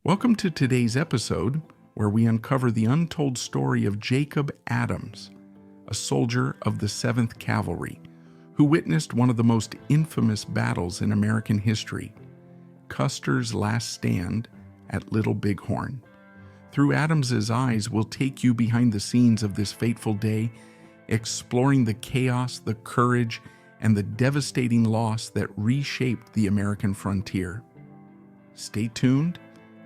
Welcome to today's episode, where we uncover the untold story of Jacob Adams, a soldier of the 7th Cavalry, who witnessed one of the most infamous battles in American history, Custer's last stand at Little Bighorn. Through Adams's eyes, we'll take you behind the scenes of this fateful day, exploring the chaos, the courage, and the devastating loss that reshaped the American frontier. Stay tuned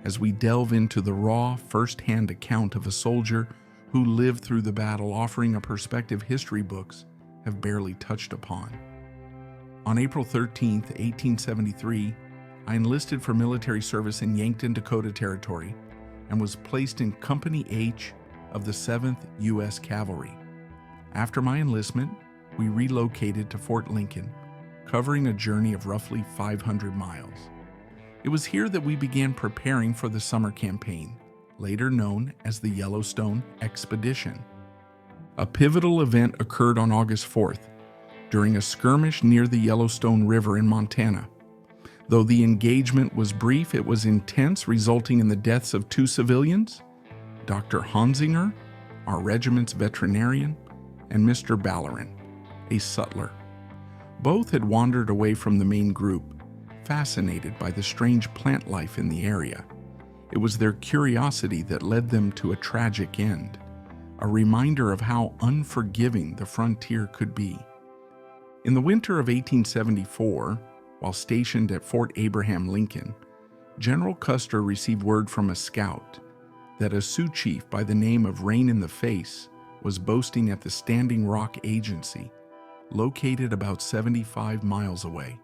as we delve into the raw, first-hand account of a soldier who lived through the battle, offering a perspective history books have barely touched upon. On April 13, 1873, I enlisted for military service in Yankton, Dakota Territory, and was placed in Company H of the 7th U.S. Cavalry. After my enlistment, we relocated to Fort Lincoln, covering a journey of roughly 500 miles. It was here that we began preparing for the summer campaign, later known as the Yellowstone Expedition. A pivotal event occurred on August 4th, during a skirmish near the Yellowstone River in Montana. Though the engagement was brief, it was intense, resulting in the deaths of 2 civilians, Dr. Honsinger, our regiment's veterinarian, and Mr. Ballerin, a sutler. Both had wandered away from the main group, fascinated by the strange plant life in the area. It was their curiosity that led them to a tragic end, a reminder of how unforgiving the frontier could be. In the winter of 1874, while stationed at Fort Abraham Lincoln, General Custer received word from a scout that a Sioux chief by the name of Rain in the Face was boasting at the Standing Rock Agency, located about 75 miles away,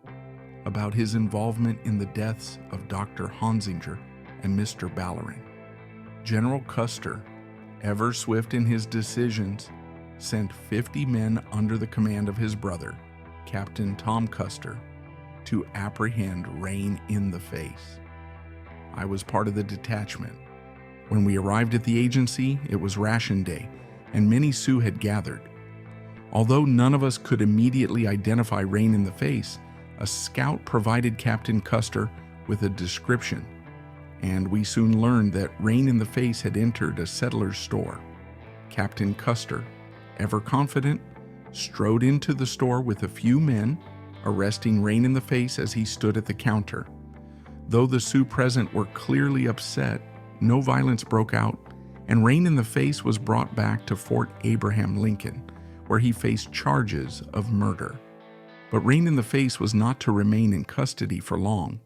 about his involvement in the deaths of Dr. Honsinger and Mr. Ballerin. General Custer, ever swift in his decisions, sent 50 men under the command of his brother, Captain Tom Custer, to apprehend Rain in the Face. I was part of the detachment. When we arrived at the agency, it was ration day, and many Sioux had gathered. Although none of us could immediately identify Rain in the Face, a scout provided Captain Custer with a description, and we soon learned that Rain in the Face had entered a settler's store. Captain Custer, ever confident, strode into the store with a few men, arresting Rain in the Face as he stood at the counter. Though the Sioux present were clearly upset, no violence broke out, and Rain in the Face was brought back to Fort Abraham Lincoln, where he faced charges of murder. But Rain in the Face was not to remain in custody for long.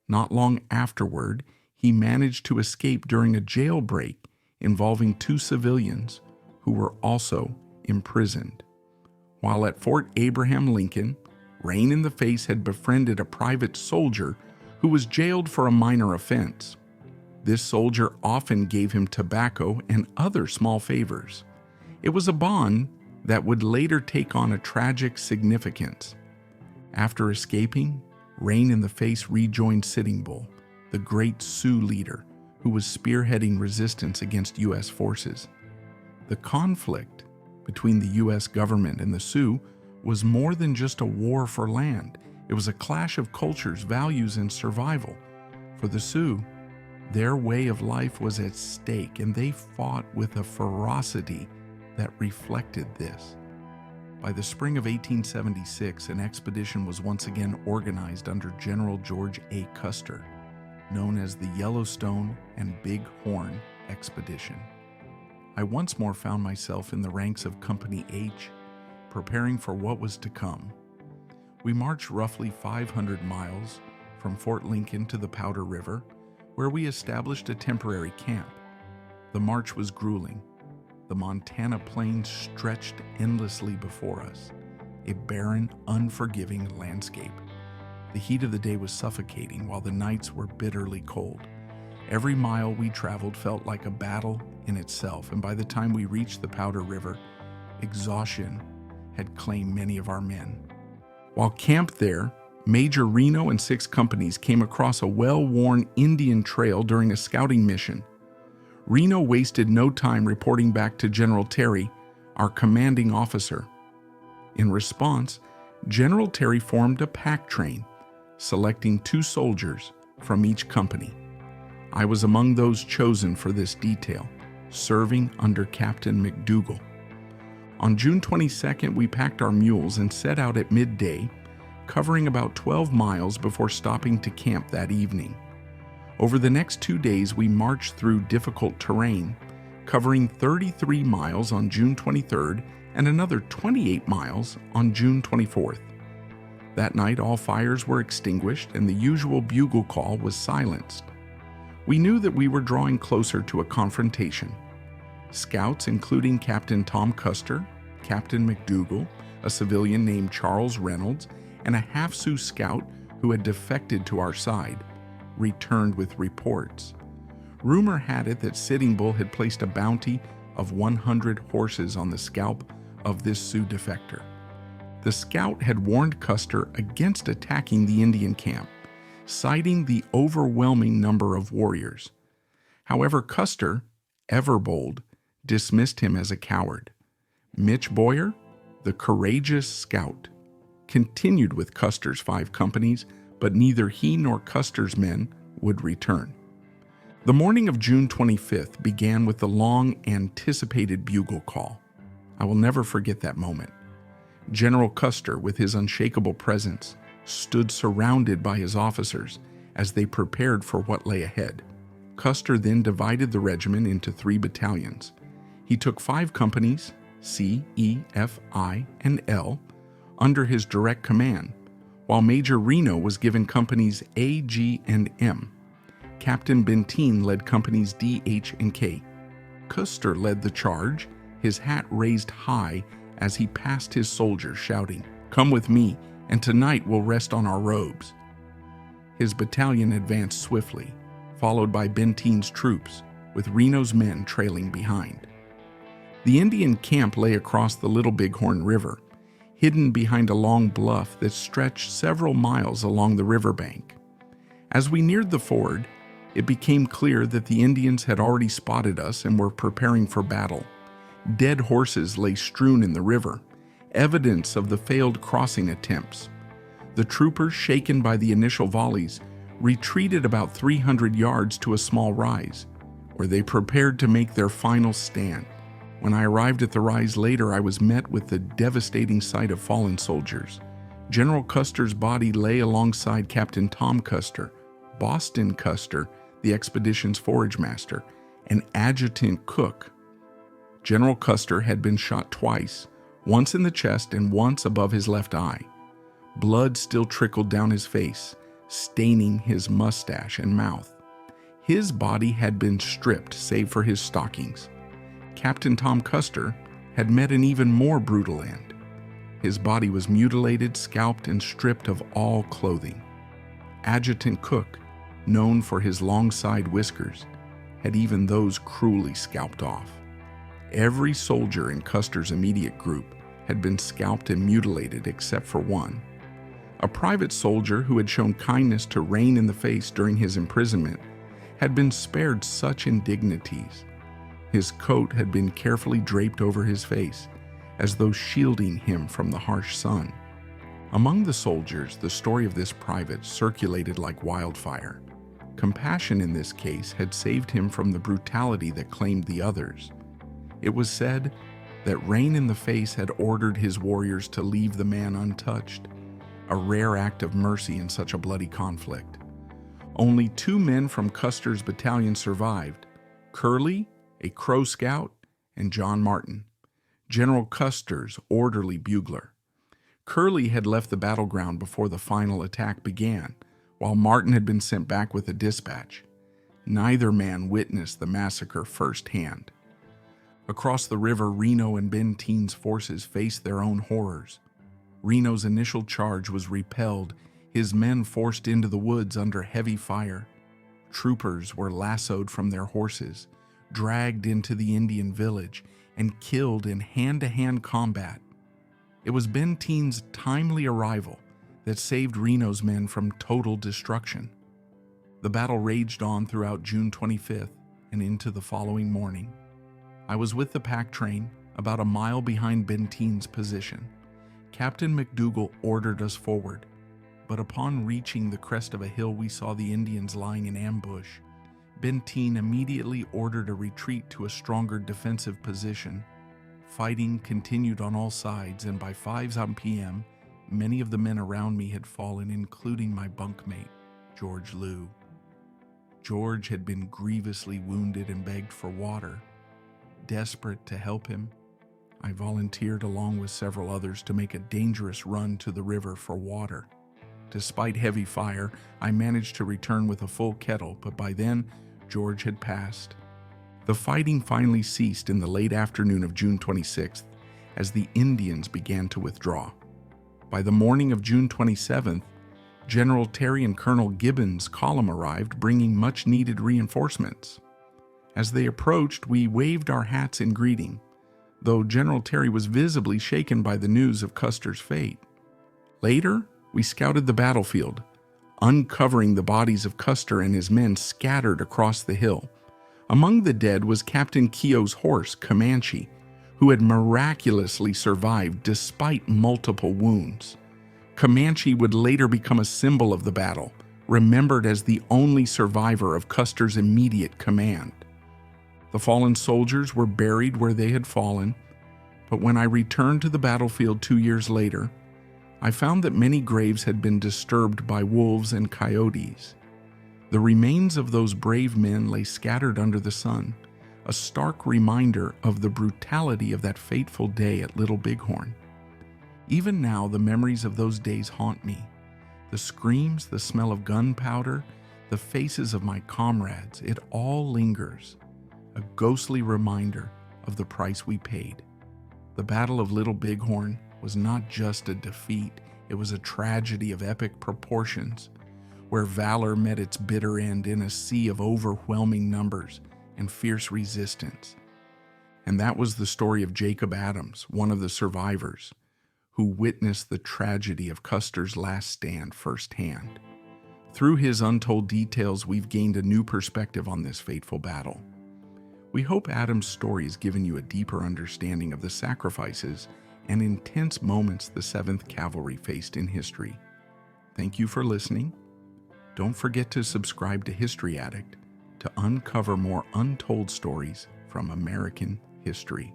Not long afterward, he managed to escape during a jailbreak involving 2 civilians who were also imprisoned. While at Fort Abraham Lincoln, Rain in the Face had befriended a private soldier who was jailed for a minor offense. This soldier often gave him tobacco and other small favors. It was a bond that would later take on a tragic significance. After escaping, Rain in the Face rejoined Sitting Bull, the great Sioux leader who was spearheading resistance against U.S. forces. The conflict between the U.S. government and the Sioux was more than just a war for land. It was a clash of cultures, values, and survival. For the Sioux, their way of life was at stake, and they fought with a ferocity that reflected this. By the spring of 1876, an expedition was once again organized under General George A. Custer, known as the Yellowstone and Bighorn Expedition. I once more found myself in the ranks of Company H, preparing for what was to come. We marched roughly 500 miles from Fort Lincoln to the Powder River, where we established a temporary camp. The march was grueling. The Montana plains stretched endlessly before us, a barren, unforgiving landscape. The heat of the day was suffocating, while the nights were bitterly cold. Every mile we traveled felt like a battle in itself, and by the time we reached the Powder River, exhaustion had claimed many of our men. While camped there, Major Reno and 6 companies came across a well-worn Indian trail during a scouting mission. Reno wasted no time reporting back to General Terry, our commanding officer. In response, General Terry formed a pack train, selecting 2 soldiers from each company. I was among those chosen for this detail, serving under Captain McDougall. On June 22nd, we packed our mules and set out at midday, covering about 12 miles before stopping to camp that evening. Over the next 2 days, we marched through difficult terrain, covering 33 miles on June 23rd and another 28 miles on June 24th. That night, all fires were extinguished and the usual bugle call was silenced. We knew that we were drawing closer to a confrontation. Scouts, including Captain Tom Custer, Captain McDougall, a civilian named Charles Reynolds, and a half-Sioux scout who had defected to our side, returned with reports. Rumor had it that Sitting Bull had placed a bounty of 100 horses on the scalp of this Sioux defector. The scout had warned Custer against attacking the Indian camp, citing the overwhelming number of warriors. However, Custer, ever bold, dismissed him as a coward. Mitch Boyer, the courageous scout, continued with Custer's 5 companies, but neither he nor Custer's men would return. The morning of June 25th began with the long-anticipated bugle call. I will never forget that moment. General Custer, with his unshakable presence, stood surrounded by his officers as they prepared for what lay ahead. Custer then divided the regiment into 3 battalions. He took 5 companies, C, E, F, I, and L, under his direct command, while Major Reno was given companies A, G, and M. Captain Benteen led companies D, H, and K. Custer led the charge, his hat raised high as he passed his soldiers, shouting, "Come with me, and tonight we'll rest on our robes." His battalion advanced swiftly, followed by Benteen's troops, with Reno's men trailing behind. The Indian camp lay across the Little Bighorn River, hidden behind a long bluff that stretched several miles along the riverbank. As we neared the ford, it became clear that the Indians had already spotted us and were preparing for battle. Dead horses lay strewn in the river, evidence of the failed crossing attempts. The troopers, shaken by the initial volleys, retreated about 300 yards to a small rise, where they prepared to make their final stand. When I arrived at the rise later, I was met with the devastating sight of fallen soldiers. General Custer's body lay alongside Captain Tom Custer, Boston Custer, the expedition's forage master, and Adjutant Cook. General Custer had been shot twice, once in the chest and once above his left eye. Blood still trickled down his face, staining his mustache and mouth. His body had been stripped save for his stockings. Captain Tom Custer had met an even more brutal end. His body was mutilated, scalped, and stripped of all clothing. Adjutant Cook, known for his long side whiskers, had even those cruelly scalped off. Every soldier in Custer's immediate group had been scalped and mutilated except for one. A private soldier who had shown kindness to Rain in the face during his imprisonment had been spared such indignities. His coat had been carefully draped over his face, as though shielding him from the harsh sun. Among the soldiers, the story of this private circulated like wildfire. Compassion in this case had saved him from the brutality that claimed the others. It was said that Rain in the Face had ordered his warriors to leave the man untouched, a rare act of mercy in such a bloody conflict. Only 2 men from Custer's battalion survived, Curley, a Crow scout, and John Martin, General Custer's orderly bugler. Curley had left the battleground before the final attack began, while Martin had been sent back with a dispatch. Neither man witnessed the massacre firsthand. Across the river, Reno and Benteen's forces faced their own horrors. Reno's initial charge was repelled, his men forced into the woods under heavy fire. Troopers were lassoed from their horses, dragged into the Indian village, and killed in hand-to-hand combat. It was Benteen's timely arrival that saved Reno's men from total destruction. The battle raged on throughout June 25th and into the following morning. I was with the pack train, about a mile behind Benteen's position. Captain McDougall ordered us forward, but upon reaching the crest of a hill we saw the Indians lying in ambush. Benteen immediately ordered a retreat to a stronger defensive position. Fighting continued on all sides, and by 5 p.m., many of the men around me had fallen, including my bunkmate, George Liu. George had been grievously wounded and begged for water. Desperate to help him, I volunteered along with several others to make a dangerous run to the river for water. Despite heavy fire, I managed to return with a full kettle, but by then, George had passed. The fighting finally ceased in the late afternoon of June 26th as the Indians began to withdraw. By the morning of June 27th, General Terry and Colonel Gibbons' column arrived, bringing much-needed reinforcements. As they approached, we waved our hats in greeting, though General Terry was visibly shaken by the news of Custer's fate. Later, we scouted the battlefield, uncovering the bodies of Custer and his men scattered across the hill. Among the dead was Captain Keogh's horse, Comanche, who had miraculously survived despite multiple wounds. Comanche would later become a symbol of the battle, remembered as the only survivor of Custer's immediate command. The fallen soldiers were buried where they had fallen, but when I returned to the battlefield 2 years later, I found that many graves had been disturbed by wolves and coyotes. The remains of those brave men lay scattered under the sun, a stark reminder of the brutality of that fateful day at Little Bighorn. Even now, the memories of those days haunt me. The screams, the smell of gunpowder, the faces of my comrades, it all lingers, a ghostly reminder of the price we paid. The Battle of Little Bighorn was not just a defeat, it was a tragedy of epic proportions, where valor met its bitter end in a sea of overwhelming numbers and fierce resistance. And that was the story of Jacob Adams, one of the survivors, who witnessed the tragedy of Custer's last stand firsthand. Through his untold details, we've gained a new perspective on this fateful battle. We hope Adams' story has given you a deeper understanding of the sacrifices and intense moments the 7th Cavalry faced in history. Thank you for listening. Don't forget to subscribe to History Addict to uncover more untold stories from American history.